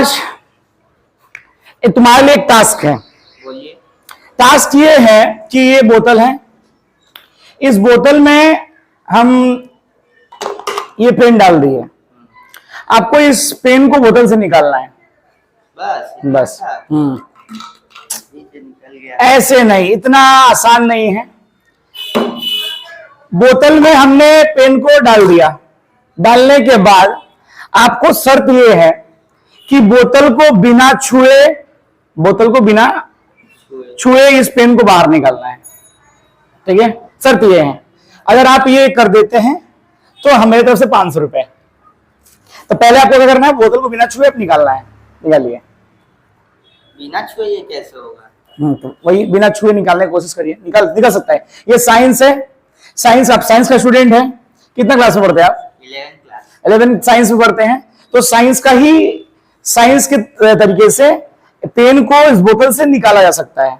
आज तुम्हारे लिए एक टास्क है। बोलिए। टास्क ये है कि ये बोतल है, इस बोतल में हम ये पेन डाल दिए, आपको इस पेन को बोतल से निकालना है। बस निकल गया। ऐसे नहीं, इतना आसान नहीं है। बोतल में हमने पेन को डाल दिया, डालने के बाद आपको शर्त यह है कि बोतल को बिना छुए इस पेन को बाहर निकालना है। ठीक है, शर्त यह है। अगर आप ये कर देते हैं तो हमारी तरफ से 500 रुपए। तो पहले आपको क्या करना है, बोतल को बिना छुए निकालना है। निकालिए। बिना छुए ये कैसे होगा? तो वही बिना छुए निकालने की कोशिश करिए, निकल सकता है। ये साइंस है, साइंस। आप साइंस का स्टूडेंट है, कितना क्लास में पढ़ते हैं आप? 11th class. 11th साइंस में पढ़ते हैं, तो साइंस के तरीके से पेन को इस बोतल से निकाला जा सकता है।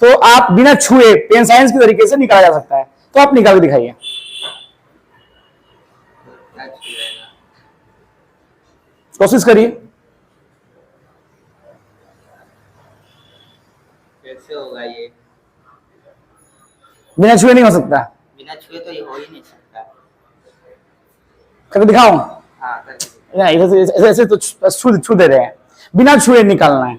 तो आप बिना छुए पेन साइंस के तरीके से निकाला जा सकता है। तो आप निकाल के दिखाइए। कोशिश करिए। कैसे होगा ये? बिना छुए नहीं हो सकता। बिना छुए तो ये हो ही नहीं सकता। करके दिखाऊं? हाँ, करके। ऐसे तो छू दे रहे हैं, बिना छुए निकालना है।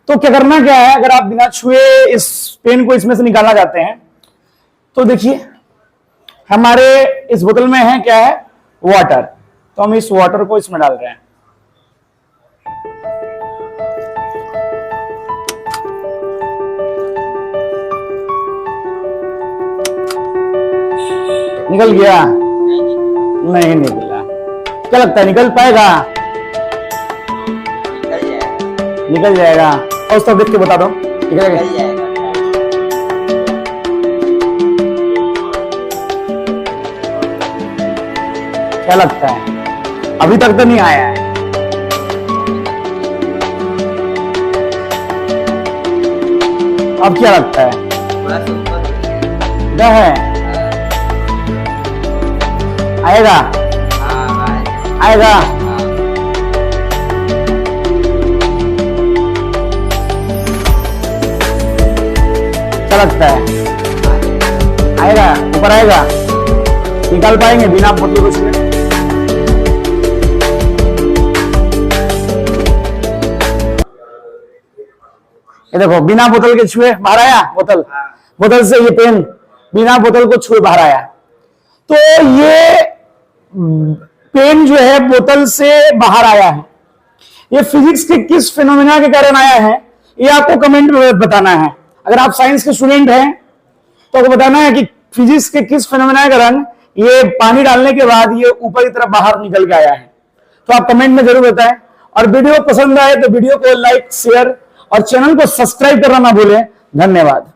तो क्या करना क्या है, अगर आप बिना छुए इस पेन को इसमें से निकालना चाहते हैं तो देखिए, हमारे इस बोतल में है क्या है, वाटर। तो हम इस वाटर को इसमें डाल रहे हैं। निकल गया? नहीं निकला। क्या लगता है, निकल पाएगा? निकल जाएगा। और सब देख के बता दो, निकल जाएगा। क्या लगता है? अभी तक तो नहीं आया है। अब क्या लगता है? क्या है? आएगा? आएगा? क्या लगता है? आएगा? ऊपर आएगा? निकाल पाएंगे बिना बोतल को छुए? ये देखो, बिना बोतल के छुए बाहर आया बोतल से ये पेन बिना बोतल को छुए बाहर आया। तो ये पेन जो है बोतल से बाहर आया है। ये फिजिक्स के किस फिनोमेना के कारण आया है, ये आपको कमेंट में बताना है। अगर आप साइंस के स्टूडेंट हैं तो आपको बताना है कि फिजिक्स के किस फिनोमेना के कारण ये पानी डालने के बाद ये ऊपर की तरफ बाहर निकल के आया है। तो आप कमेंट में जरूर बताएं। और वीडियो पसंद आए तो वीडियो को लाइक, शेयर और चैनल को सब्सक्राइब करना ना भूलें। धन्यवाद।